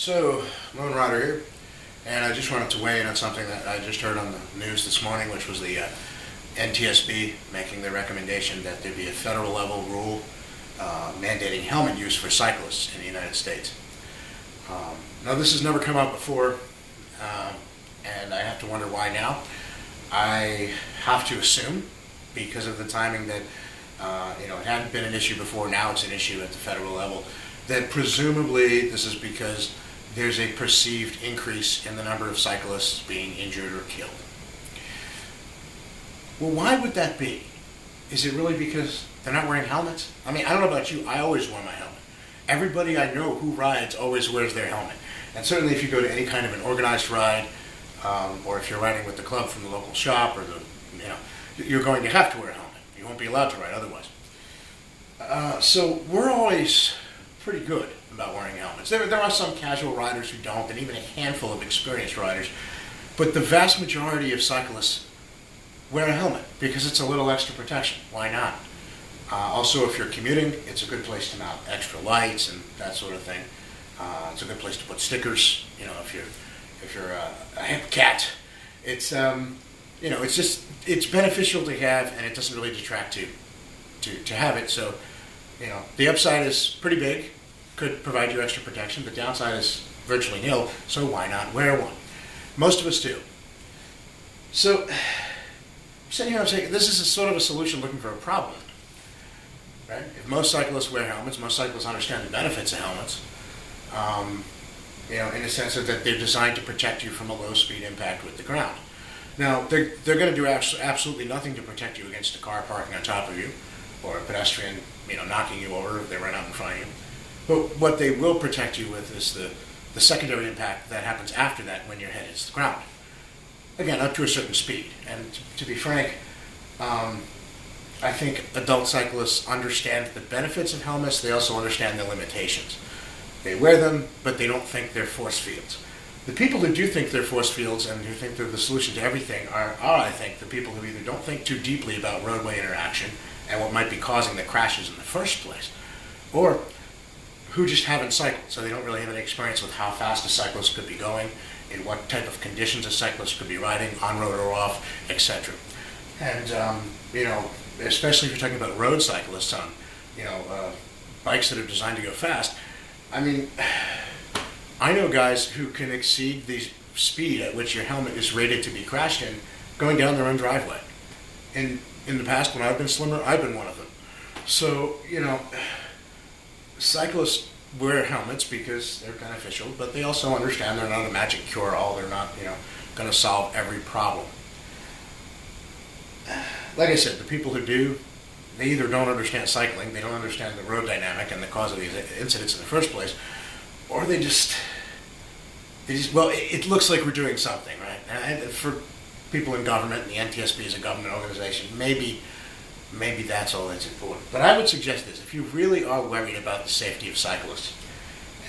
So, Lone Rider here, and I just wanted to weigh in on something that I just heard on the news this morning, which was the NTSB making the recommendation that there be a federal level rule mandating helmet use for cyclists in the United States. Now, this has never come up before, and I have to wonder why now. I have to assume, because of the timing that it hadn't been an issue before, now it's an issue at the federal level, that presumably this is because there's a perceived increase in the number of cyclists being injured or killed. Well, why would that be? Is it really because they're not wearing helmets? I mean, I don't know about you, I always wear my helmet. Everybody I know who rides always wears their helmet. And certainly if you go to any kind of an organized ride, or if you're riding with the club from the local shop, or you're going to have to wear a helmet. You won't be allowed to ride otherwise. So we're always pretty good about wearing helmets. There are some casual riders who don't, and even a handful of experienced riders. But the vast majority of cyclists wear a helmet because it's a little extra protection. Why not? Also, if you're commuting, it's a good place to mount extra lights and that sort of thing. It's a good place to put stickers. If you're a hip cat, it's it's beneficial to have, and it doesn't really detract to have it. So, the upside is pretty big, could provide you extra protection. The downside is virtually nil. So why not wear one? Most of us do. So, I'm sitting here, I'm saying this is a sort of a solution looking for a problem. Right? If most cyclists wear helmets, most cyclists understand the benefits of helmets. In the sense of that they're designed to protect you from a low-speed impact with the ground. Now, they're going to do absolutely nothing to protect you against a car parking on top of you, or a pedestrian, knocking you over if they run out in front of you. But what they will protect you with is the secondary impact that happens after that when your head hits the ground. Again, up to a certain speed. And to be frank, I think adult cyclists understand the benefits of helmets. They also understand the limitations. They wear them, but they don't think they're force fields. The people who do think they're force fields and who think they're the solution to everything are, I think, the people who either don't think too deeply about roadway interaction and what might be causing the crashes in the first place, or who just haven't cycled, so they don't really have any experience with how fast a cyclist could be going, in what type of conditions a cyclist could be riding, on road or off, etc. And, especially if you're talking about road cyclists on, bikes that are designed to go fast, I mean, I know guys who can exceed the speed at which your helmet is rated to be crashed in going down their own driveway. In the past, when I've been slimmer, I've been one of them. So, cyclists wear helmets because they're beneficial, but they also understand they're not a magic cure-all. They're not, going to solve every problem. Like I said, the people who do, they either don't understand cycling, they don't understand the road dynamic and the cause of these incidents in the first place, or it looks like we're doing something, right? And for people in government, and the NTSB is a government organization, maybe that's all that's important. But I would suggest this: if you really are worried about the safety of cyclists,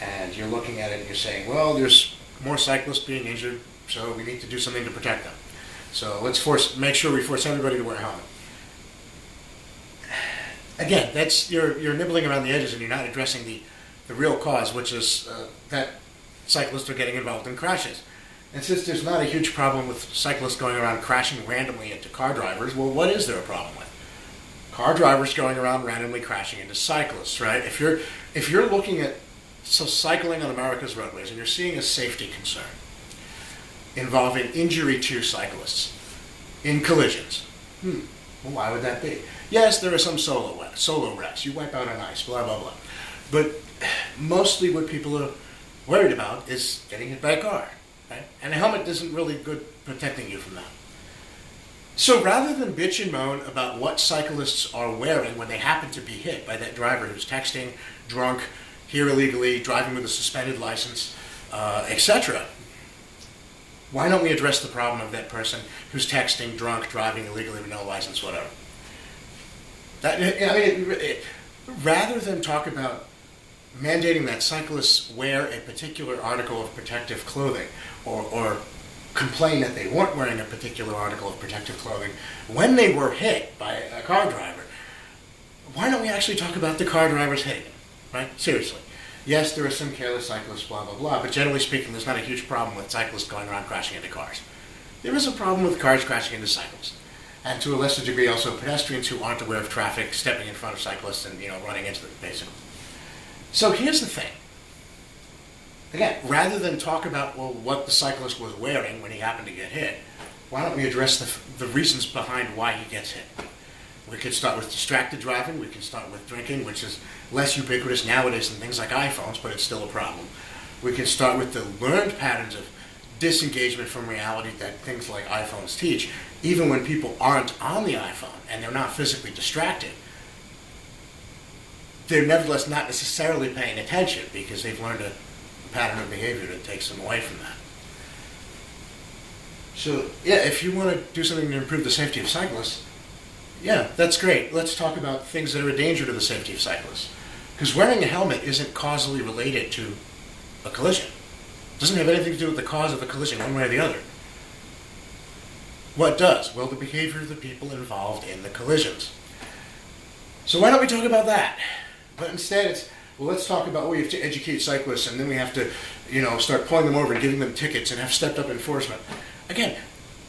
and you're looking at it and you're saying, well, there's more cyclists being injured, so we need to do something to protect them. So let's make sure we force everybody to wear a helmet. Again, that's you're nibbling around the edges and you're not addressing the real cause, which is that cyclists are getting involved in crashes. And since there's not a huge problem with cyclists going around crashing randomly into car drivers, well, what is there a problem with? Car drivers going around randomly crashing into cyclists, right? If you're looking at cycling on America's roadways and you're seeing a safety concern involving injury to cyclists in collisions, well, why would that be? Yes, there are some solo wrecks. You wipe out on ice, blah, blah, blah. But mostly what people are worried about is getting hit by a car, right? And a helmet isn't really good protecting you from that. So rather than bitch and moan about what cyclists are wearing when they happen to be hit by that driver who's texting, drunk, here illegally, driving with a suspended license, etc., why don't we address the problem of that person who's texting, drunk, driving illegally with no license, whatever? Rather than talk about mandating that cyclists wear a particular article of protective clothing, or complain that they weren't wearing a particular article of protective clothing when they were hit by a car driver, why don't we actually talk about the car drivers hitting them, right? Seriously. Yes, there are some careless cyclists, blah, blah, blah, but generally speaking, there's not a huge problem with cyclists going around crashing into cars. There is a problem with cars crashing into cyclists. And to a lesser degree also pedestrians who aren't aware of traffic, stepping in front of cyclists and, running into them, basically. So here's the thing. Again, rather than talk about, what the cyclist was wearing when he happened to get hit, why don't we address the reasons behind why he gets hit? We could start with distracted driving. We can start with drinking, which is less ubiquitous nowadays than things like iPhones, but it's still a problem. We can start with the learned patterns of disengagement from reality that things like iPhones teach. Even when people aren't on the iPhone and they're not physically distracted, they're nevertheless not necessarily paying attention because they've learned a pattern of behavior that takes them away from that. So, yeah, if you want to do something to improve the safety of cyclists, yeah, that's great. Let's talk about things that are a danger to the safety of cyclists. Because wearing a helmet isn't causally related to a collision. It doesn't have anything to do with the cause of the collision one way or the other. What does? Well, the behavior of the people involved in the collisions. So why don't we talk about that? But instead it's, let's talk about, we have to educate cyclists and then we have to, start pulling them over and giving them tickets and have stepped up enforcement. Again,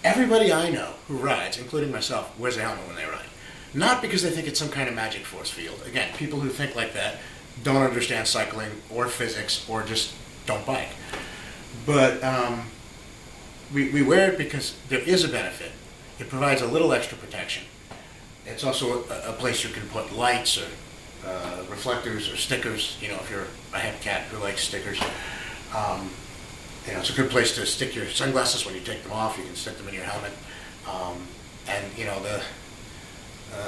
everybody I know who rides, including myself, wears a helmet when they ride. Not because they think it's some kind of magic force field. Again, people who think like that don't understand cycling or physics or just don't bike. But we wear it because there is a benefit. It provides a little extra protection. It's also a place you can put lights or reflectors or stickers, if you're a head cat who likes stickers. It's a good place to stick your sunglasses when you take them off. You can stick them in your helmet.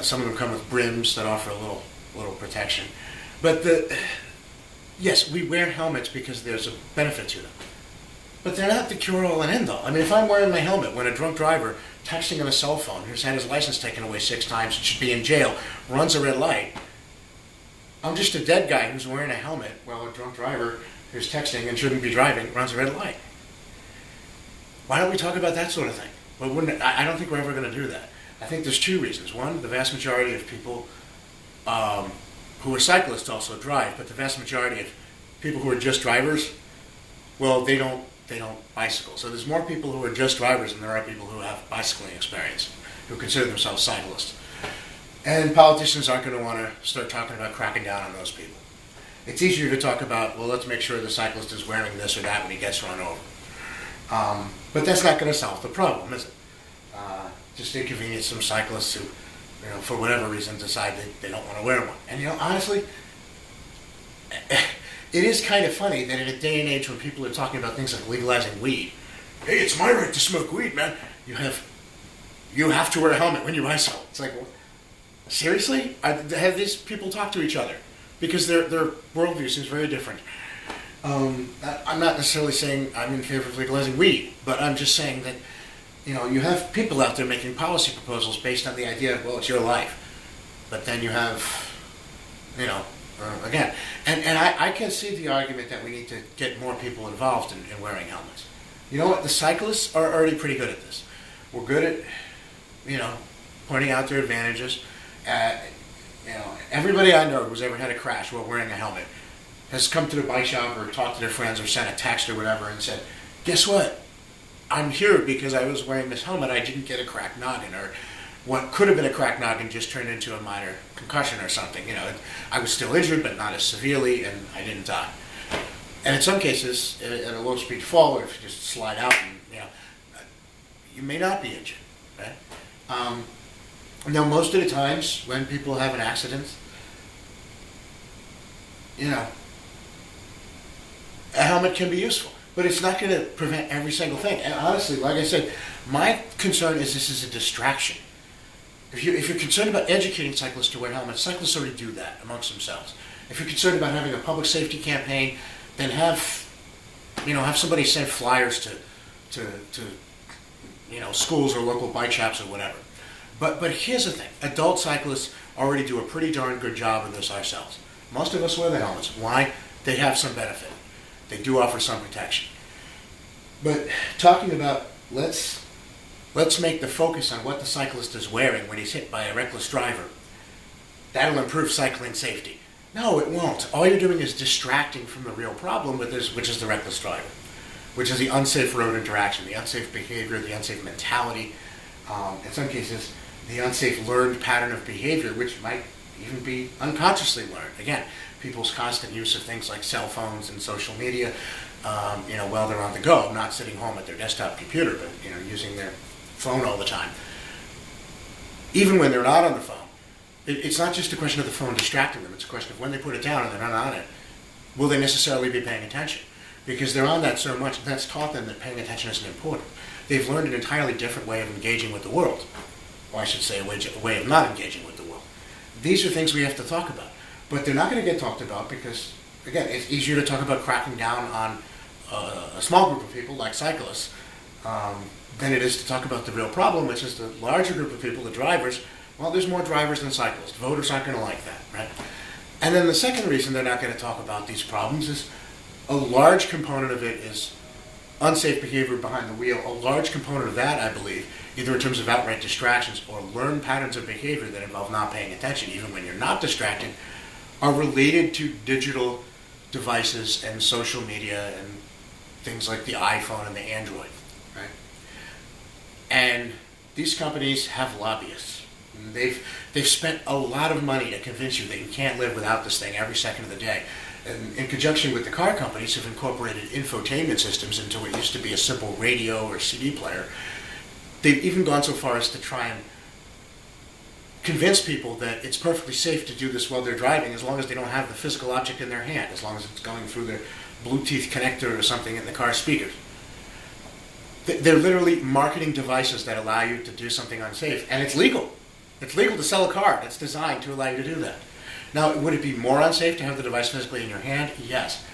Some of them come with brims that offer a little protection. But yes, we wear helmets because there's a benefit to them. But they're not the cure-all and end-all. I mean, if I'm wearing my helmet when a drunk driver texting on a cell phone who's had his license taken away 6 times and should be in jail runs a red light, I'm just a dead guy who's wearing a helmet while a drunk driver who's texting and shouldn't be driving runs a red light. Why don't we talk about that sort of thing? Well, I don't think we're ever going to do that. I think there's 2 reasons. One, the vast majority of people who are cyclists also drive, but the vast majority of people who are just drivers, well, they don't bicycle. So there's more people who are just drivers than there are people who have bicycling experience, who consider themselves cyclists. And politicians aren't going to want to start talking about cracking down on those people. It's easier to talk about, let's make sure the cyclist is wearing this or that when he gets run over. But that's not going to solve the problem, is it? Just inconvenience some cyclists who, for whatever reason, decide they don't want to wear one. And, honestly, it is kind of funny that in a day and age when people are talking about things like legalizing weed, hey, it's my right to smoke weed, man. You have to wear a helmet when you bicycle. It's like, seriously? Have these people talk to each other? Because their worldview seems very different. I'm not necessarily saying I'm in favor of legalizing weed, but I'm just saying that, you have people out there making policy proposals based on the idea of, it's your life. But then you have, again, and I can see the argument that we need to get more people involved in wearing helmets. You know what? The cyclists are already pretty good at this. We're good at, pointing out their advantages. Everybody I know who's ever had a crash while wearing a helmet has come to the bike shop or talked to their friends or sent a text or whatever and said, guess what? I'm here because I was wearing this helmet. I didn't get a cracked noggin, or what could have been a cracked noggin just turned into a minor concussion or something. I was still injured, but not as severely, and I didn't die. And in some cases, in a low-speed fall, or if you just slide out, and, you may not be injured. Right? Now, most of the times when people have an accident, a helmet can be useful. But it's not going to prevent every single thing. And honestly, like I said, my concern is this is a distraction. If you're concerned about educating cyclists to wear helmets, cyclists already do that amongst themselves. If you're concerned about having a public safety campaign, then have somebody send flyers to schools or local bike shops or whatever. But here's the thing: adult cyclists already do a pretty darn good job of this ourselves. Most of us wear the helmets. Why? They have some benefit. They do offer some protection. But talking about let's make the focus on what the cyclist is wearing when he's hit by a reckless driver. That'll improve cycling safety. No, it won't. All you're doing is distracting from the real problem, which is the reckless driver, which is the unsafe road interaction, the unsafe behavior, the unsafe mentality, in some cases, the unsafe learned pattern of behavior, which might even be unconsciously learned. Again, people's constant use of things like cell phones and social media, while they're on the go, not sitting home at their desktop computer, but using their phone all the time. Even when they're not on the phone, it's not just a question of the phone distracting them. It's a question of when they put it down and they're not on it, will they necessarily be paying attention? Because they're on that so much, and that's taught them that paying attention isn't important. They've learned an entirely different way of engaging with the world. Or I should say a way of not engaging with the world. These are things we have to talk about. But they're not going to get talked about because, again, it's easier to talk about cracking down on a small group of people, like cyclists, than it is to talk about the real problem, which is the larger group of people, the drivers. Well, there's more drivers than cyclists. Voters aren't going to like that, right? And then the second reason they're not going to talk about these problems is a large component of it is unsafe behavior behind the wheel. A large component of that, I believe, either in terms of outright distractions or learned patterns of behavior that involve not paying attention, even when you're not distracted, are related to digital devices and social media and things like the iPhone and the Android, right? And these companies have lobbyists. They've spent a lot of money to convince you that you can't live without this thing every second of the day. And in conjunction with the car companies have incorporated infotainment systems into what used to be a simple radio or CD player. They've even gone so far as to try and convince people that it's perfectly safe to do this while they're driving as long as they don't have the physical object in their hand, as long as it's going through their Bluetooth connector or something in the car speakers. They're literally marketing devices that allow you to do something unsafe, and it's legal. It's legal to sell a car that's designed to allow you to do that. Now, would it be more unsafe to have the device physically in your hand? Yes.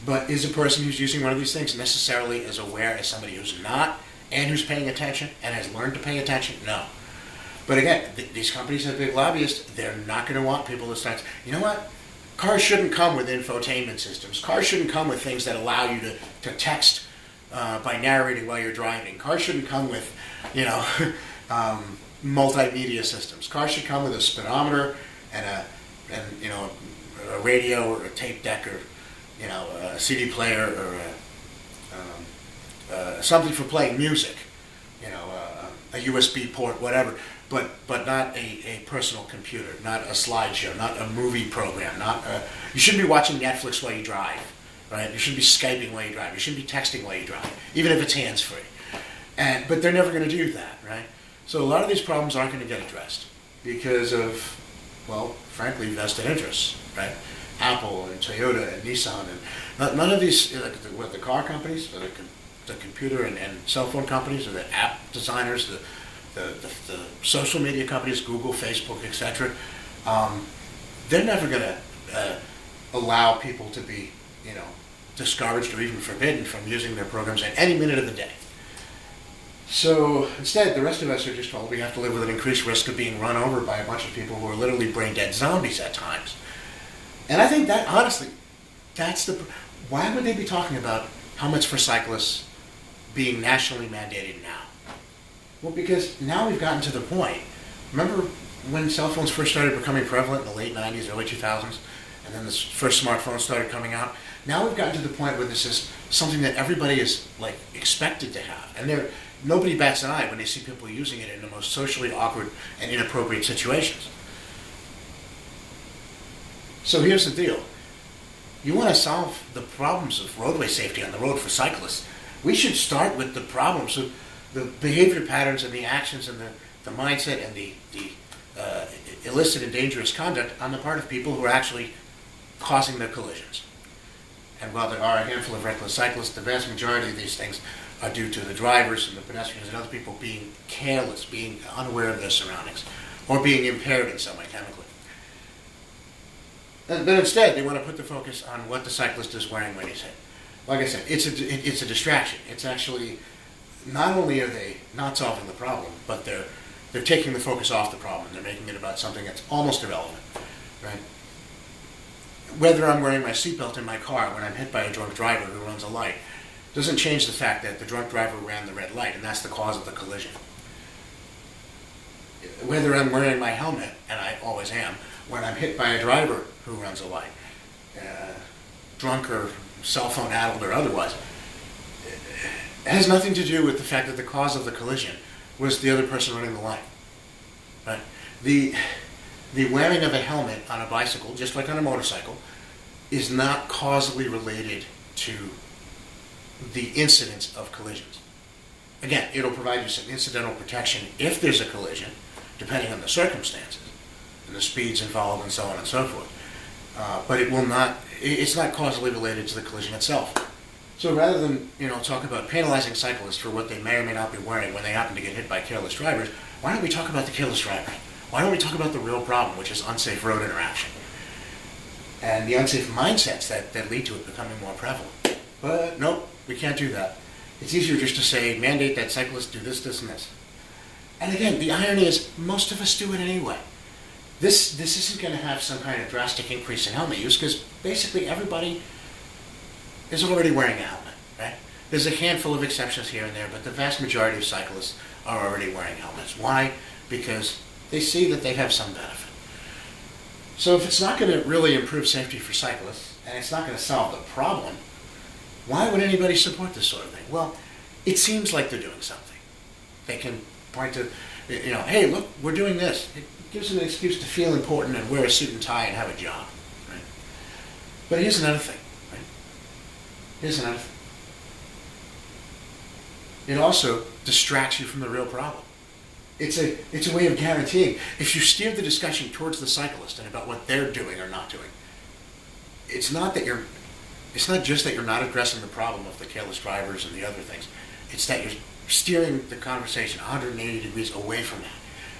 But is a person who's using one of these things necessarily as aware as somebody who's not and who's paying attention and has learned to pay attention? No. But again, these companies have big lobbyists. They're not going to want people to start, you know what? Cars shouldn't come with infotainment systems. Cars shouldn't come with things that allow you to text by narrating while you're driving. Cars shouldn't come with, multimedia systems. Cars should come with a speedometer and a radio or a tape deck or a CD player or something for playing music, a USB port, whatever. But not a personal computer, not a slideshow, not a movie program, you shouldn't be watching Netflix while you drive, right? You shouldn't be Skyping while you drive. You shouldn't be texting while you drive, even if it's hands-free. But they're never going to do that, right? So a lot of these problems aren't going to get addressed because of, well, frankly, vested interests, right? Apple and Toyota and Nissan and none of these, the car companies, or the computer and cell phone companies, or the app designers, the social media companies, Google, Facebook, etc. They're never going to allow people to be, discouraged or even forbidden from using their programs at any minute of the day. So instead, the rest of us are just told we have to live with an increased risk of being run over by a bunch of people who are literally brain-dead zombies at times. And I think that, honestly, why would they be talking about helmets for cyclists being nationally mandated now? Well, because now we've gotten to the point. Remember when cell phones first started becoming prevalent in the late 90s, early 2000s, and then the first smartphones started coming out? Now we've gotten to the point where this is something that everybody is expected to have. And nobody bats an eye when they see people using it in the most socially awkward and inappropriate situations. So here's the deal. You want to solve the problems of roadway safety on the road for cyclists, we should start with the problems of the behavior patterns and the actions and the mindset and the illicit and dangerous conduct on the part of people who are actually causing the collisions. And while there are a handful of reckless cyclists, the vast majority of these things are due to the drivers and the pedestrians and other people being careless, being unaware of their surroundings, or being impaired in some way chemically. But instead, they want to put the focus on what the cyclist is wearing when he's hit. Like I said, it's a distraction. It's actually, not only are they not solving the problem, but they're taking the focus off the problem. They're making it about something that's almost irrelevant, right? Whether I'm wearing my seatbelt in my car when I'm hit by a drunk driver who runs a light doesn't change the fact that the drunk driver ran the red light, and that's the cause of the collision. Whether I'm wearing my helmet, and I always am, when I'm hit by a driver who runs a light, drunk or cell phone addled or otherwise. It has nothing to do with the fact that the cause of the collision was the other person running the light. Right? The wearing of a helmet on a bicycle, just like on a motorcycle, is not causally related to the incidence of collisions. Again, it'll provide you some incidental protection if there's a collision, depending on the circumstances and the speeds involved and so on and so forth. But it's not causally related to the collision itself. So rather than talk about penalizing cyclists for what they may or may not be wearing when they happen to get hit by careless drivers, why don't we talk about the careless drivers? Why don't we talk about the real problem, which is unsafe road interaction and the unsafe mindsets that lead to it becoming more prevalent? But nope, we can't do that. It's easier just to say, mandate that cyclists do this, this, and this. And again, the irony is most of us do it anyway. This isn't going to have some kind of drastic increase in helmet use because basically everybody is already wearing a helmet, right? There's a handful of exceptions here and there, but the vast majority of cyclists are already wearing helmets. Why? Because they see that they have some benefit. So if it's not going to really improve safety for cyclists, and it's not going to solve the problem, why would anybody support this sort of thing? Well, it seems like they're doing something. They can point to, hey, look, we're doing this. It gives them an excuse to feel important and wear a suit and tie and have a job, right? But here's another thing, right? Here's another thing. It also distracts you from the real problem. It's a way of guaranteeing. If you steer the discussion towards the cyclist and about what they're doing or not doing, it's not just that you're not addressing the problem of the careless drivers and the other things. It's that you're steering the conversation 180 degrees away from that.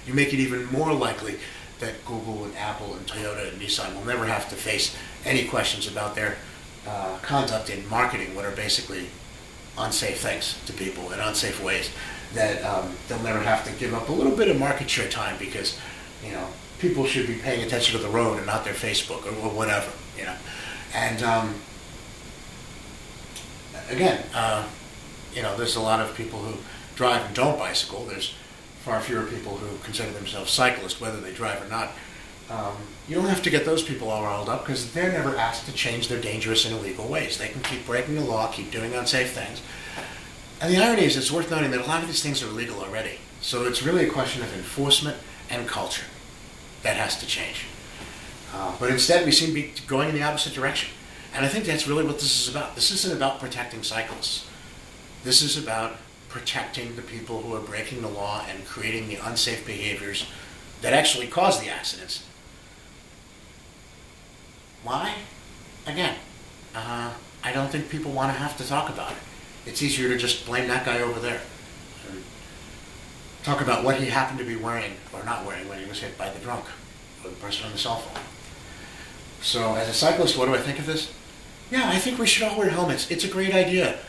You make it even more likely that Google and Apple and Toyota and Nissan will never have to face any questions about their conduct in marketing, what are basically unsafe things to people in unsafe ways. That they'll never have to give up a little bit of market share time because, people should be paying attention to the road and not their Facebook or whatever, And again, there's a lot of people who drive and don't bicycle. There's far fewer people who consider themselves cyclists, whether they drive or not. You don't have to get those people all riled up because they're never asked to change their dangerous and illegal ways. They can keep breaking the law, keep doing unsafe things. And the irony is, it's worth noting that a lot of these things are illegal already. So it's really a question of enforcement and culture that has to change. But instead, we seem to be going in the opposite direction. And I think that's really what this is about. This isn't about protecting cyclists. This is about protecting the people who are breaking the law and creating the unsafe behaviors that actually cause the accidents. Why? Again, I don't think people want to have to talk about it. It's easier to just blame that guy over there. And talk about what he happened to be wearing or not wearing when he was hit by the drunk or the person on the cell phone. So as a cyclist, what do I think of this? Yeah, I think we should all wear helmets. It's a great idea.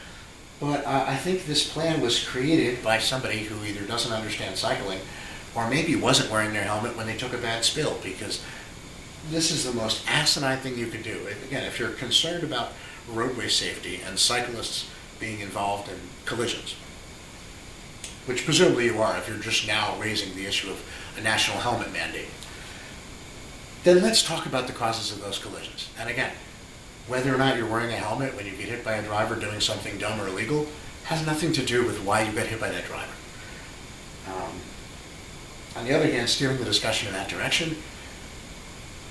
But I think this plan was created by somebody who either doesn't understand cycling or maybe wasn't wearing their helmet when they took a bad spill, because this is the most asinine thing you can do. Again, if you're concerned about roadway safety and cyclists being involved in collisions, which presumably you are if you're just now raising the issue of a national helmet mandate, then let's talk about the causes of those collisions. And again, whether or not you're wearing a helmet when you get hit by a driver doing something dumb or illegal has nothing to do with why you got hit by that driver. On the other hand, steering the discussion in that direction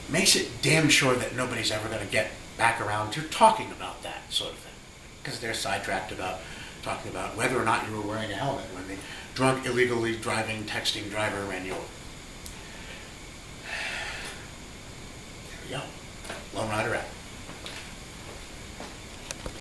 makes it damn sure that nobody's ever going to get back around to talking about that sort of thing, because they're sidetracked about talking about whether or not you were wearing a helmet when the drunk, illegally driving, texting driver ran you over. There we go. Lone Rider out.